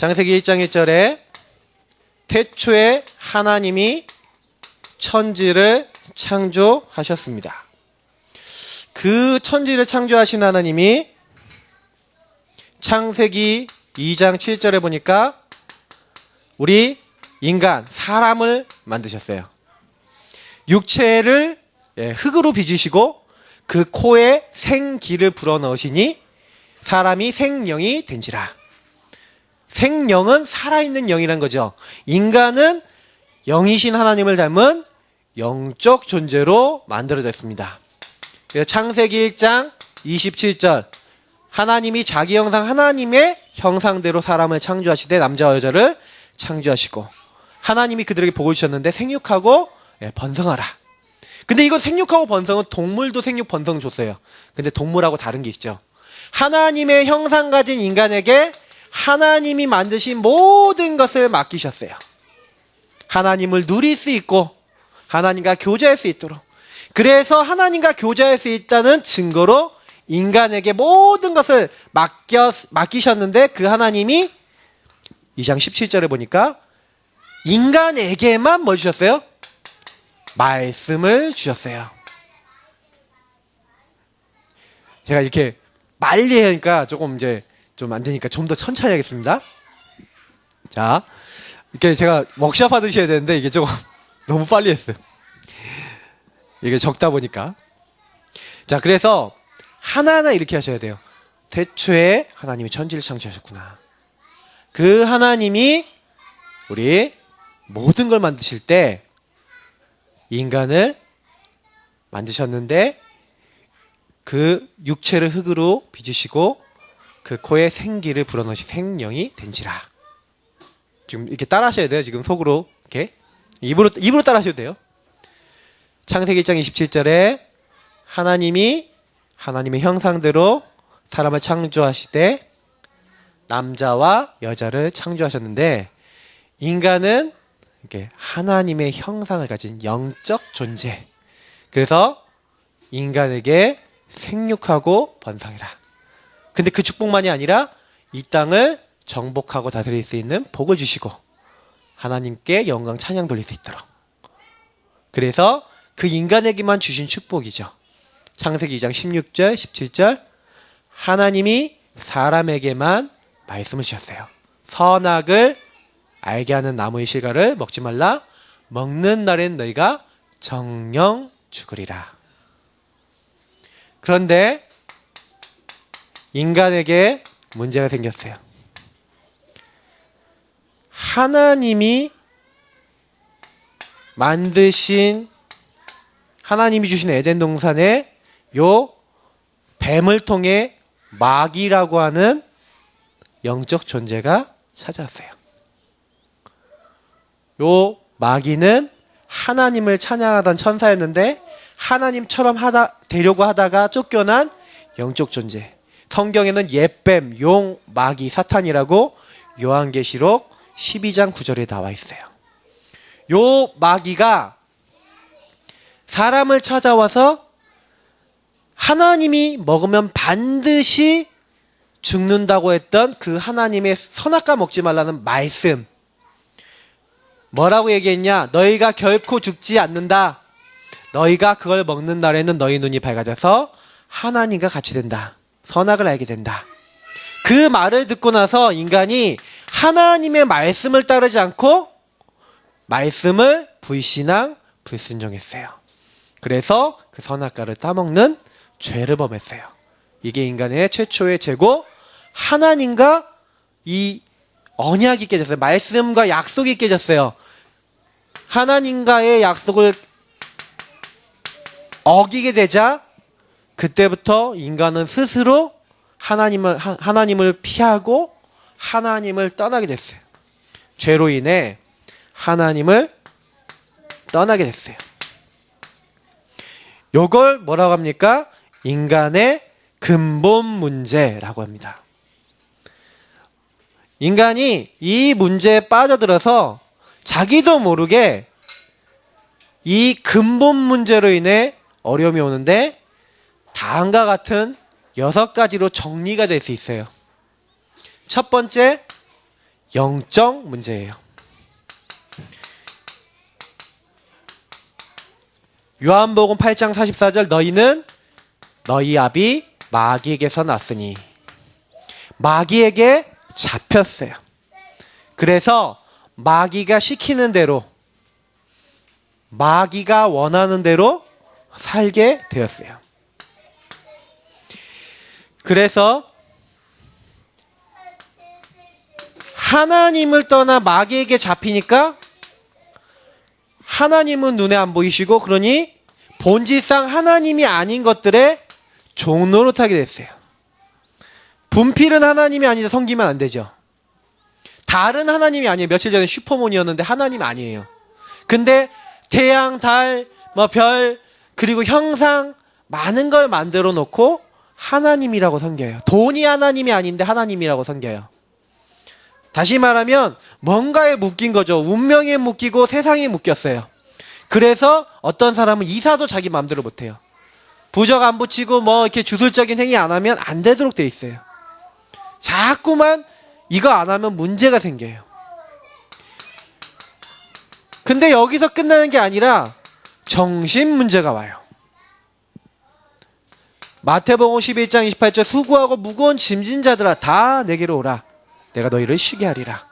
창세기 1장 1절에 태초에 하나님이 천지를 창조하셨습니다. 그 천지를 창조하신 하나님이 창세기 2장 7절에 보니까 우리 인간, 사람을 만드셨어요. 육체를 흙으로 빚으시고 그 코에 생기를 불어넣으시니 사람이 생명이 된지라. 생명은 살아있는 영이란 거죠. 인간은 영이신 하나님을 닮은 영적 존재로 만들어졌습니다. 그래서 창세기 1장 27절 하나님이 자기 형상 하나님의 형상대로 사람을 창조하시되 남자와 여자를 창조하시고 하나님이 그들에게 복을 주셨는데 생육하고 번성하라. 근데 이거 생육하고 번성은 동물도 생육 번성 줬어요. 근데 동물하고 다른 게 있죠. 하나님의 형상 가진 인간에게 하나님이 만드신 모든 것을 맡기셨어요. 하나님을 누릴 수 있고 하나님과 교제할 수 있도록. 그래서 하나님과 교제할 수 있다는 증거로 인간에게 모든 것을 맡기셨는데 그 하나님이 2장 17절에 보니까 인간에게만 뭐 주셨어요? 말씀을 주셨어요. 제가 이렇게 빨리 하니까 조금 이제 좀 안 되니까 좀 더 천천히 하겠습니다. 자, 이렇게 제가 워크숍 하듯이 해야 되는데 이게 조금 너무 빨리 했어요. 이게 적다 보니까. 자, 그래서 하나하나 이렇게 하셔야 돼요. 태초에 하나님이 천지를 창조하셨구나. 그 하나님이 우리 모든 걸 만드실 때 인간을 만드셨는데 그 육체를 흙으로 빚으시고 그 코에 생기를 불어넣으시 생명이 된지라. 지금 이렇게 따라 하셔야 돼요. 지금 속으로 이렇게 입으로 따라 하셔도 돼요. 창세기 1장 27절에 하나님이 하나님의 형상대로 사람을 창조하시되 남자와 여자를 창조하셨는데 인간은 이렇게 하나님의 형상을 가진 영적 존재. 그래서 인간에게 생육하고 번성해라. 근데 그 축복만이 아니라 이 땅을 정복하고 다스릴 수 있는 복을 주시고 하나님께 영광 찬양 돌릴 수 있도록. 그래서 그 인간에게만 주신 축복이죠. 창세기 2장 16절 17절 하나님이 사람에게만 말씀을 주셨어요. 선악을 알게 하는 나무의 실과를 먹지 말라. 먹는 날엔 너희가 정령 죽으리라. 그런데 인간에게 문제가 생겼어요. 하나님이 만드신 하나님이 주신 에덴 동산에 요 뱀을 통해 마귀라고 하는 영적 존재가 찾아왔어요. 요 마귀는 하나님을 찬양하던 천사였는데 하나님처럼 되려고 하다가 쫓겨난 영적 존재. 성경에는 옛뱀, 용, 마귀, 사탄이라고 요한계시록 12장 9절에 나와 있어요. 요 마귀가 사람을 찾아와서 하나님이 먹으면 반드시 죽는다고 했던 그 하나님의 선악과 먹지 말라는 말씀. 뭐라고 얘기했냐? 너희가 결코 죽지 않는다. 너희가 그걸 먹는 날에는 너희 눈이 밝아져서 하나님과 같이 된다. 선악을 알게 된다. 그 말을 듣고 나서 인간이 하나님의 말씀을 따르지 않고 말씀을 불순종했어요. 그래서 그 선악과를 따먹는 죄를 범했어요. 이게 인간의 최초의 죄고 하나님과 이 언약이 깨졌어요. 말씀과 약속이 깨졌어요. 하나님과의 약속을 어기게 되자 그때부터 인간은 스스로 하나님을 피하고 하나님을 떠나게 됐어요. 죄로 인해 하나님을 떠나게 됐어요. 요걸 뭐라고 합니까? 인간의 근본 문제라고 합니다. 인간이 이 문제에 빠져들어서 자기도 모르게 이 근본 문제로 인해 어려움이 오는데 다음과 같은 6가지로 정리가 될 수 있어요. 첫 번째, 영적 문제예요. 요한복음 8장 44절 너희는 너희 아비 마귀에게서 났으니 마귀에게 잡혔어요. 그래서 마귀가 시키는 대로 마귀가 원하는 대로 살게 되었어요. 그래서 하나님을 떠나 마귀에게 잡히니까 하나님은 눈에 안 보이시고 그러니 본질상 하나님이 아닌 것들의 종노릇하게 됐어요. 분필은 하나님이 아닌데 섬기면 안 되죠. 달은 하나님이 아니에요. 며칠 전에 슈퍼문이었는데 하나님 아니에요. 근데 태양, 달, 별 그리고 형상 많은 걸 만들어 놓고 하나님이라고 섬겨요. 돈이 하나님이 아닌데 하나님이라고 섬겨요. 다시 말하면 뭔가에 묶인 거죠. 운명에 묶이고 세상에 묶였어요. 그래서 어떤 사람은 이사도 자기 마음대로 못해요. 부적 안 붙이고 이렇게 주술적인 행위 안 하면 안 되도록 돼 있어요. 자꾸만 이거 안 하면 문제가 생겨요. 근데 여기서 끝나는 게 아니라 정신 문제가 와요. 마태복음 11장 28절 수고하고 무거운 짐진 자들아 다 내게로 오라. 내가 너희를 쉬게 하리라.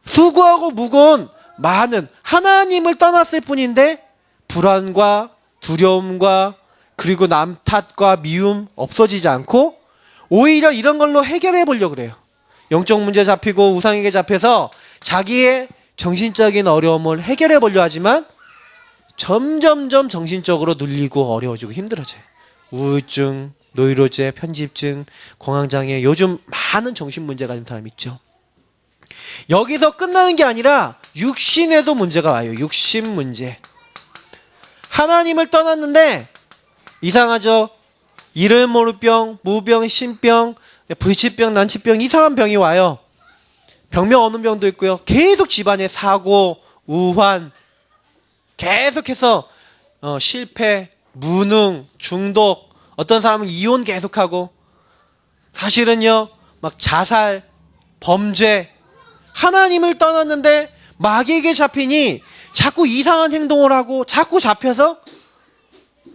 수고하고 무거운 많은 하나님을 떠났을 뿐인데 불안과 두려움과 그리고 남 탓과 미움 없어지지 않고 오히려 이런 걸로 해결해 보려고 그래요. 영적 문제 잡히고 우상에게 잡혀서 자기의 정신적인 어려움을 해결해 보려 하지만 점점점 정신적으로 눌리고 어려워지고 힘들어져요. 우울증, 노이로제, 편집증, 공황장애, 요즘 많은 정신 문제 가진 사람 있죠. 여기서 끝나는 게 아니라 육신에도 문제가 와요. 육신 문제. 하나님을 떠났는데 이상하죠. 이름 모를 병, 무병, 신병, 불치병, 난치병 이상한 병이 와요. 병명 없는 병도 있고요. 계속 집안에 사고, 우환, 계속해서 실패, 무능, 중독, 어떤 사람은 이혼 계속하고 사실은요 막 자살, 범죄 하나님을 떠났는데 마귀에게 잡히니 자꾸 이상한 행동을 하고 자꾸 잡혀서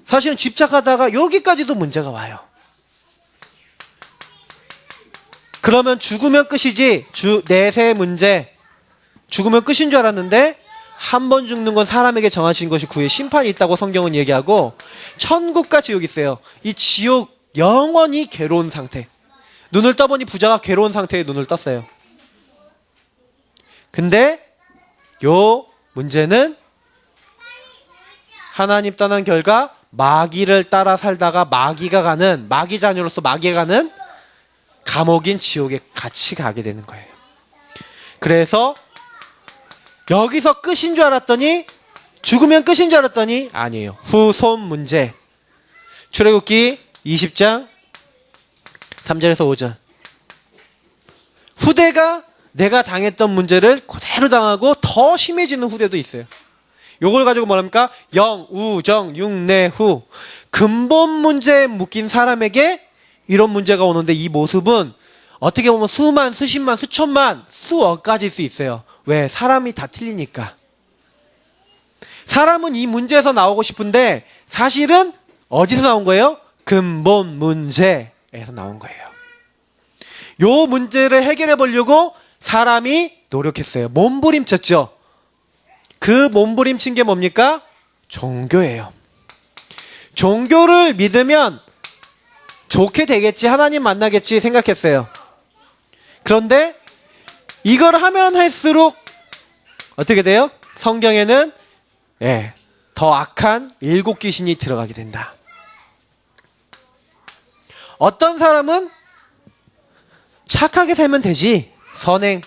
사실은 집착하다가 여기까지도 문제가 와요. 그러면 죽으면 끝이지 내세 문제 죽으면 끝인 줄 알았는데 한 번 죽는 건 사람에게 정하신 것이 구의 심판이 있다고 성경은 얘기하고 천국과 지옥이 있어요. 이 지옥 영원히 괴로운 상태. 눈을 떠보니 부자가 괴로운 상태에 눈을 떴어요. 근데 요 문제는 하나님 떠난 결과 마귀를 따라 살다가 마귀 자녀로서 마귀가 가는 감옥인 지옥에 같이 가게 되는 거예요. 그래서 여기서 끝인 줄 알았더니 죽으면 끝인 줄 알았더니 아니에요. 후손 문제. 출애굽기 20장 3절에서 5절. 후대가 내가 당했던 문제를 그대로 당하고 더 심해지는 후대도 있어요. 요걸 가지고 뭐랍니까? 영, 우, 정, 육, 내, 후. 근본 문제에 묶인 사람에게 이런 문제가 오는데 이 모습은 어떻게 보면 수만, 수십만, 수천만, 수억 가지일 수 있어요. 왜? 사람이 다 틀리니까. 사람은 이 문제에서 나오고 싶은데 사실은 어디서 나온 거예요? 근본 문제에서 나온 거예요. 요 문제를 해결해 보려고 사람이 노력했어요. 몸부림쳤죠. 그 몸부림친 게 뭡니까? 종교예요. 종교를 믿으면 좋게 되겠지, 하나님 만나겠지 생각했어요. 그런데 이걸 하면 할수록 어떻게 돼요? 성경에는 더 악한 7 귀신이 들어가게 된다. 어떤 사람은 착하게 살면 되지. 선행,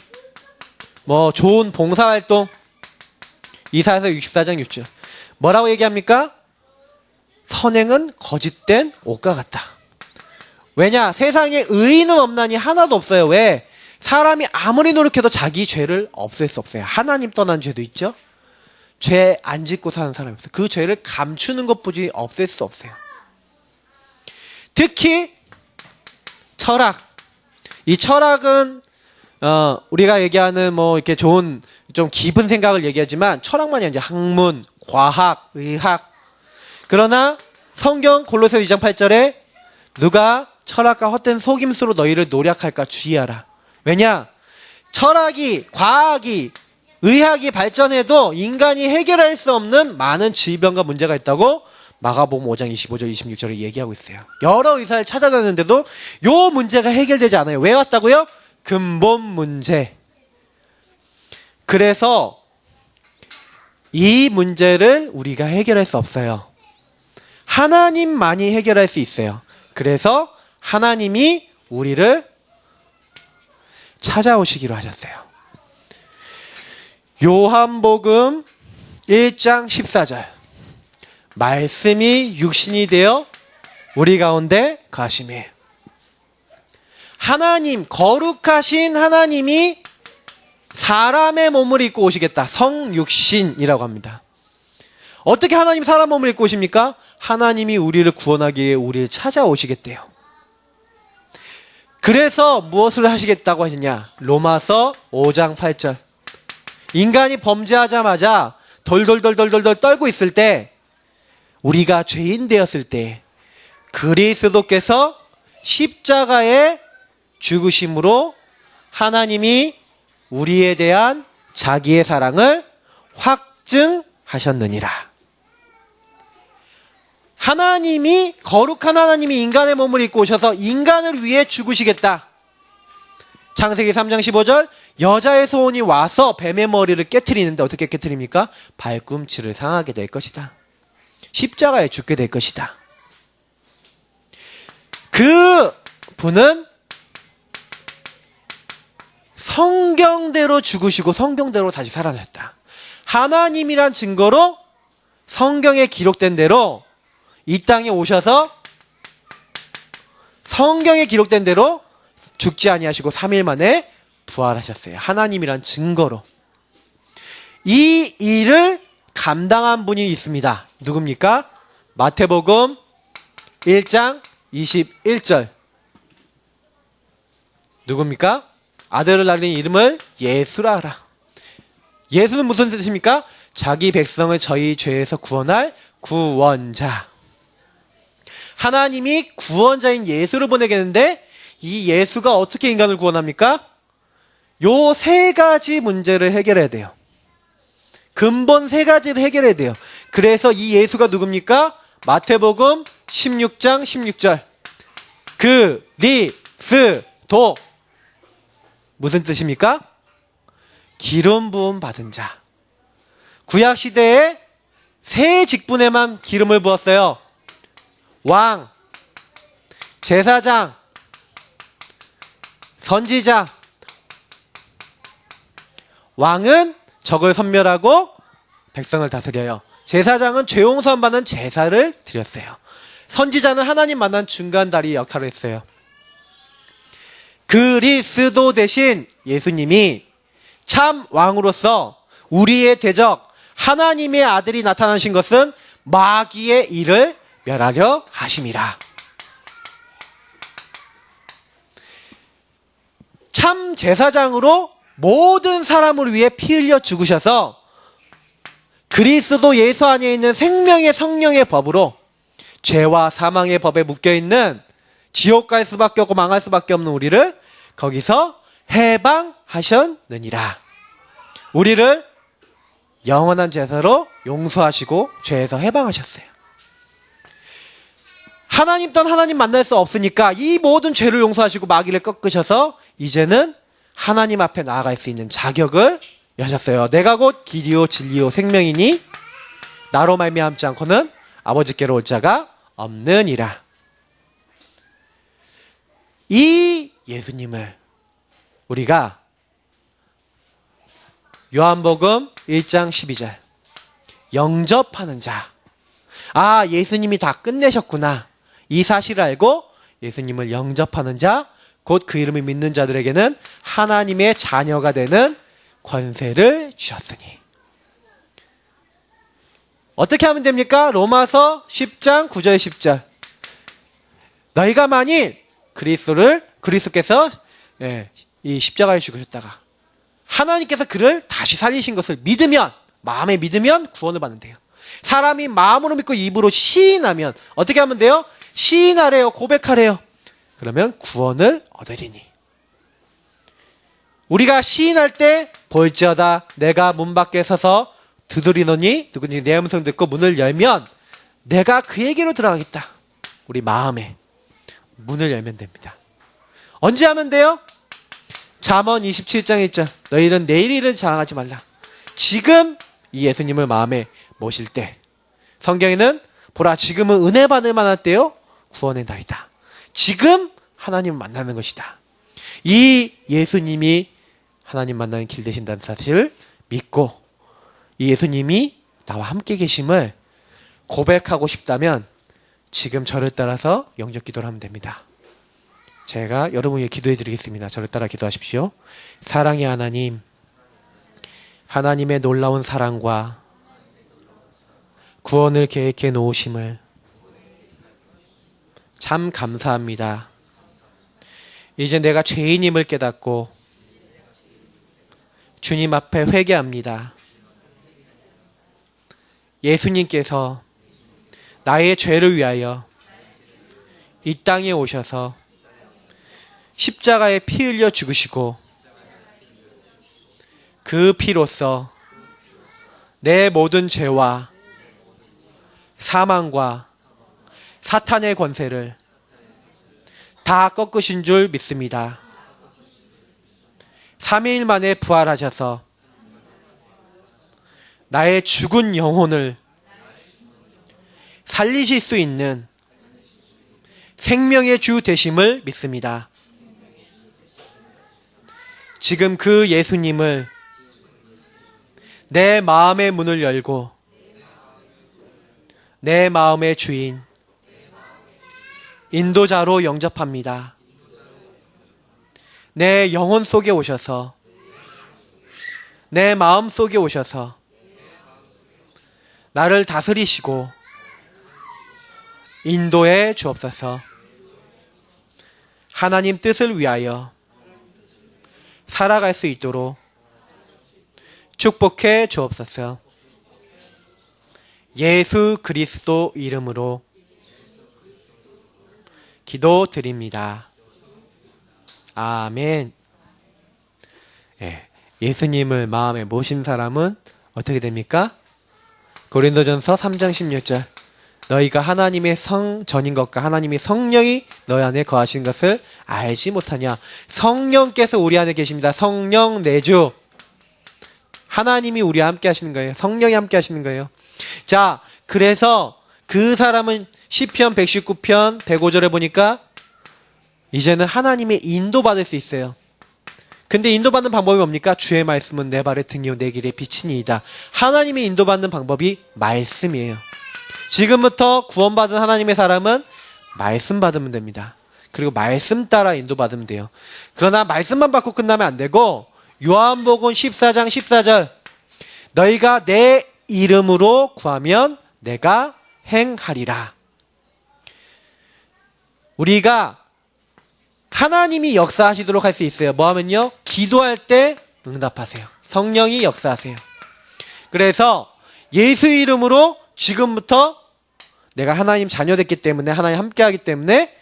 좋은 봉사활동. 이사야서 64장 6절. 뭐라고 얘기합니까? 선행은 거짓된 옷과 같다. 왜냐? 세상에 의인은 없나니 하나도 없어요. 왜? 사람이 아무리 노력해도 자기 죄를 없앨 수 없어요. 하나님 떠난 죄도 있죠. 죄 안 짓고 사는 사람이 있어요. 그 죄를 감추는 것뿐이 없앨 수 없어요. 특히 철학. 이 철학은 우리가 얘기하는 뭐 이렇게 좋은 좀 깊은 생각을 얘기하지만 철학만이 아니라 학문, 과학, 의학. 그러나 성경 골로새 2장 8절에 누가 철학과 헛된 속임수로 너희를 노략할까 주의하라. 왜냐? 철학이, 과학이, 의학이 발전해도 인간이 해결할 수 없는 많은 질병과 문제가 있다고 마가복음 5장 25절 26절에 얘기하고 있어요. 여러 의사를 찾아다녔는데도 요 문제가 해결되지 않아요. 왜 왔다고요? 근본 문제. 그래서 이 문제를 우리가 해결할 수 없어요. 하나님만이 해결할 수 있어요. 그래서 하나님이 우리를 찾아오시기로 하셨어요. 요한복음 1장 14절. 말씀이 육신이 되어 우리 가운데 가심이. 하나님, 거룩하신 하나님이 사람의 몸을 입고 오시겠다. 성육신이라고 합니다. 어떻게 하나님 사람 몸을 입고 오십니까? 하나님이 우리를 구원하기 위해 우리를 찾아오시겠대요. 그래서 무엇을 하시겠다고 하시냐? 로마서 5장 8절. 인간이 범죄하자마자 덜덜덜덜덜 떨고 있을 때, 우리가 죄인 되었을 때 그리스도께서 십자가에 죽으심으로 하나님이 우리에 대한 자기의 사랑을 확증하셨느니라. 하나님이, 거룩한 하나님이 인간의 몸을 입고 오셔서 인간을 위해 죽으시겠다. 창세기 3장 15절, 여자의 소원이 와서 뱀의 머리를 깨트리는데 어떻게 깨트립니까? 발꿈치를 상하게 될 것이다. 십자가에 죽게 될 것이다. 그 분은 성경대로 죽으시고 성경대로 다시 살아났다. 하나님이란 증거로 성경에 기록된 대로 이 땅에 오셔서 성경에 기록된 대로 죽지 아니하시고 3일 만에 부활하셨어요. 하나님이란 증거로. 이 일을 감당한 분이 있습니다. 누굽니까? 마태복음 1장 21절. 누굽니까? 아들을 낳은 이름을 예수라 하라. 예수는 무슨 뜻입니까? 자기 백성을 저희 죄에서 구원할 구원자. 하나님이 구원자인 예수를 보내겠는데 이 예수가 어떻게 인간을 구원합니까? 요 세 가지 문제를 해결해야 돼요. 근본 세 가지를 해결해야 돼요. 그래서 이 예수가 누굽니까? 마태복음 16장 16절. 그리스도. 무슨 뜻입니까? 기름 부음 받은 자. 구약 시대에 세 직분에만 기름을 부었어요. 왕, 제사장, 선지자. 왕은 적을 선멸하고 백성을 다스려요. 제사장은 죄 용서함 받는 제사를 드렸어요. 선지자는 하나님 만난 중간다리 역할을 했어요. 그리스도 대신 예수님이 참 왕으로서 우리의 대적 하나님의 아들이 나타나신 것은 마귀의 일을 멸하려 하심이라. 참 제사장으로 모든 사람을 위해 피 흘려 죽으셔서 그리스도 예수 안에 있는 생명의 성령의 법으로 죄와 사망의 법에 묶여있는 지옥 갈 수밖에 없고 망할 수밖에 없는 우리를 거기서 해방하셨느니라. 우리를 영원한 제사로 용서하시고 죄에서 해방하셨어요. 하나님 떤 하나님 만날 수 없으니까 이 모든 죄를 용서하시고 마귀를 꺾으셔서 이제는 하나님 앞에 나아갈 수 있는 자격을 여셨어요. 내가 곧 길이요 진리요 생명이니 나로 말미암지 않고는 아버지께로 올 자가 없느니라. 이 예수님을 우리가 요한복음 1장 12절 영접하는 자. 아, 예수님이 다 끝내셨구나. 이 사실을 알고 예수님을 영접하는 자, 곧 그 이름을 믿는 자들에게는 하나님의 자녀가 되는 권세를 주셨으니. 어떻게 하면 됩니까? 로마서 10장 9절 10절. 너희가 만일 그리스도께서 이 십자가에 죽으셨다가 하나님께서 그를 다시 살리신 것을 믿으면, 마음에 믿으면 구원을 받는데요. 사람이 마음으로 믿고 입으로 시인하면 어떻게 하면 돼요? 시인하래요. 고백하래요. 그러면 구원을 얻으리니. 우리가 시인할 때 볼지어다 내가 문 밖에 서서 두드리노니 누구든지 내 음성 듣고 문을 열면 내가 그에게로 들어가겠다. 우리 마음에 문을 열면 됩니다. 언제 하면 돼요? 잠언 27장 1절 너희는 내일 일을 자랑하지 말라. 지금 이 예수님을 마음에 모실 때, 성경에는 보라 지금은 은혜 받을 만할 때요 구원의 날이다. 지금 하나님을 만나는 것이다. 이 예수님이 하나님 만나는 길 되신다는 사실을 믿고 이 예수님이 나와 함께 계심을 고백하고 싶다면 지금 저를 따라서 영접 기도를 하면 됩니다. 제가 여러분 위해 기도해 드리겠습니다. 저를 따라 기도하십시오. 사랑의 하나님, 하나님의 놀라운 사랑과 구원을 계획해 놓으심을 참 감사합니다. 이제 내가 죄인임을 깨닫고 주님 앞에 회개합니다. 예수님께서 나의 죄를 위하여 이 땅에 오셔서 십자가에 피 흘려 죽으시고 그 피로써 내 모든 죄와 사망과 사탄의 권세를 다 꺾으신 줄 믿습니다. 3일 만에 부활하셔서 나의 죽은 영혼을 살리실 수 있는 생명의 주 되심을 믿습니다. 지금 그 예수님을 내 마음의 문을 열고 내 마음의 주인, 인도자로 영접합니다. 내 영혼 속에 오셔서 내 마음 속에 오셔서 나를 다스리시고 인도해 주옵소서. 하나님 뜻을 위하여 살아갈 수 있도록 축복해 주옵소서. 예수 그리스도 이름으로 기도드립니다. 아멘. 예수님을 마음에 모신 사람은 어떻게 됩니까? 고린도전서 3장 16절 너희가 하나님의 성전인 것과 하나님의 성령이 너희 안에 거하신 것을 알지 못하냐. 성령께서 우리 안에 계십니다. 성령 내주. 하나님이 우리와 함께 하시는 거예요. 성령이 함께 하시는 거예요. 자, 그래서 그 사람은 시편 119편 105절에 보니까 이제는 하나님의 인도받을 수 있어요. 근데 인도받는 방법이 뭡니까? 주의 말씀은 내 발의 등이요 내 길의 빛이니이다. 하나님의 인도받는 방법이 말씀이에요. 지금부터 구원받은 하나님의 사람은 말씀 받으면 됩니다. 그리고 말씀 따라 인도받으면 돼요. 그러나 말씀만 받고 끝나면 안 되고 요한복음 14장 14절 너희가 내 이름으로 구하면 내가 행하리라. 우리가 하나님이 역사하시도록 할 수 있어요. 뭐 하면요? 기도할 때 응답하세요. 성령이 역사하세요. 그래서 예수 이름으로 지금부터 내가 하나님 자녀 됐기 때문에 하나님 함께 하기 때문에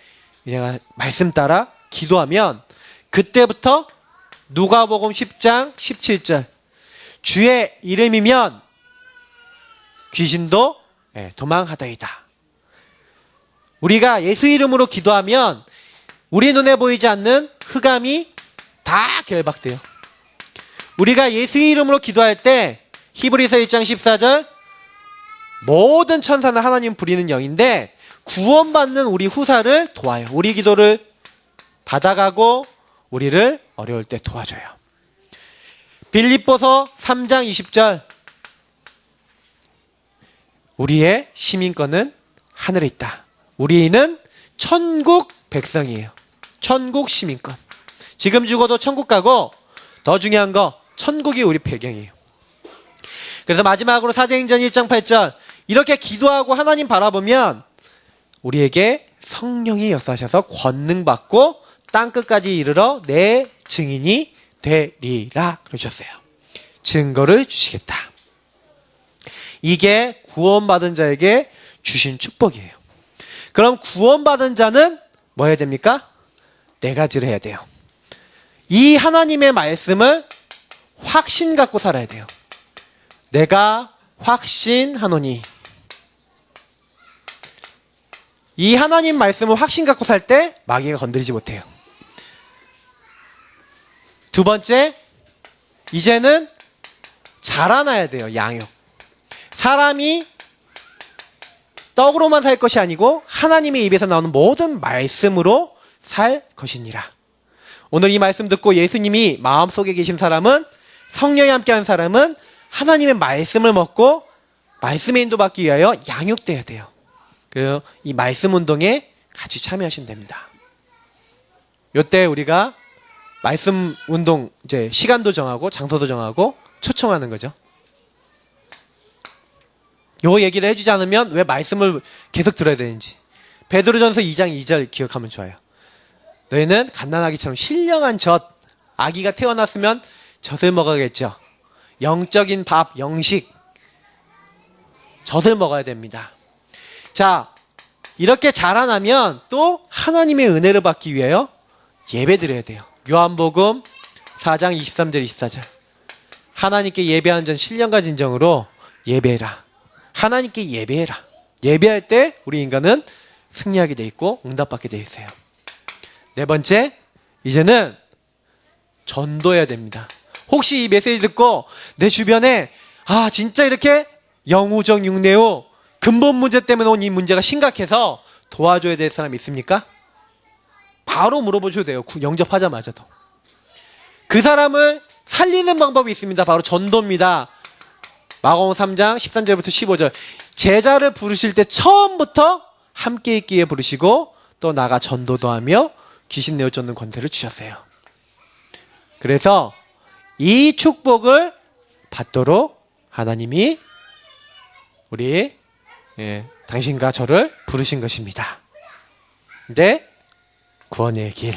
내가 말씀 따라 기도하면 그때부터 누가복음 10장 17절 주의 이름이면 귀신도 도망하더이다. 우리가 예수 이름으로 기도하면 우리 눈에 보이지 않는 흑암이 다 결박돼요. 우리가 예수 이름으로 기도할 때 히브리서 1장 14절 모든 천사는 하나님 부리는 영인데 구원받는 우리 후사를 도와요. 우리 기도를 받아가고 우리를 어려울 때 도와줘요. 빌립보서 3장 20절 우리의 시민권은 하늘에 있다. 우리는 천국 백성이에요. 천국 시민권. 지금 죽어도 천국 가고 더 중요한 거 천국이 우리 배경이에요. 그래서 마지막으로 사도행전 1장 8절 이렇게 기도하고 하나님 바라보면 우리에게 성령이 역사하셔서 권능받고 땅끝까지 이르러 내 증인이 되리라 그러셨어요. 증거를 주시겠다. 이게 구원받은 자에게 주신 축복이에요. 그럼 구원받은 자는 뭐 해야 됩니까? 네 가지를 해야 돼요. 이 하나님의 말씀을 확신 갖고 살아야 돼요. 내가 확신하노니. 이 하나님 말씀을 확신 갖고 살 때 마귀가 건드리지 못해요. 두 번째, 이제는 자라나야 돼요. 양육. 사람이 떡으로만 살 것이 아니고 하나님의 입에서 나오는 모든 말씀으로 살 것이니라. 오늘 이 말씀 듣고 예수님이 마음속에 계신 사람은, 성령이 함께하는 사람은 하나님의 말씀을 먹고 말씀에 인도받기 위하여 양육돼야 돼요. 그래서 이 말씀 운동에 같이 참여하시면 됩니다. 이때 우리가 말씀 운동 이제 시간도 정하고 장소도 정하고 초청하는 거죠. 요 얘기를 해주지 않으면 왜 말씀을 계속 들어야 되는지. 베드로전서 2장 2절 기억하면 좋아요. 너희는 갓난아기처럼 신령한 젖, 아기가 태어났으면 젖을 먹어야겠죠. 영적인 밥, 영식, 젖을 먹어야 됩니다. 자, 이렇게 자라나면 또 하나님의 은혜를 받기 위하여 예배 드려야 돼요. 요한복음 4장 23절 24절. 하나님께 예배하는 전 신령과 진정으로 예배해라. 하나님께 예배해라. 예배할 때 우리 인간은 승리하게 돼 있고 응답받게 돼 있어요. 네 번째, 이제는 전도해야 됩니다. 혹시 이 메시지 듣고 내 주변에 진짜 이렇게 영우적 육내요 근본 문제 때문에 온 이 문제가 심각해서 도와줘야 될 사람 있습니까? 바로 물어보셔도 돼요. 영접하자마자도. 그 사람을 살리는 방법이 있습니다. 바로 전도입니다. 마가복음 3장 13절부터 15절. 제자를 부르실 때 처음부터 함께 있기에 부르시고 또 나가 전도도 하며 귀신 내어 쫓는 권세를 주셨어요. 그래서 이 축복을 받도록 하나님이 우리 당신과 저를 부르신 것입니다. 근데 구원의 길.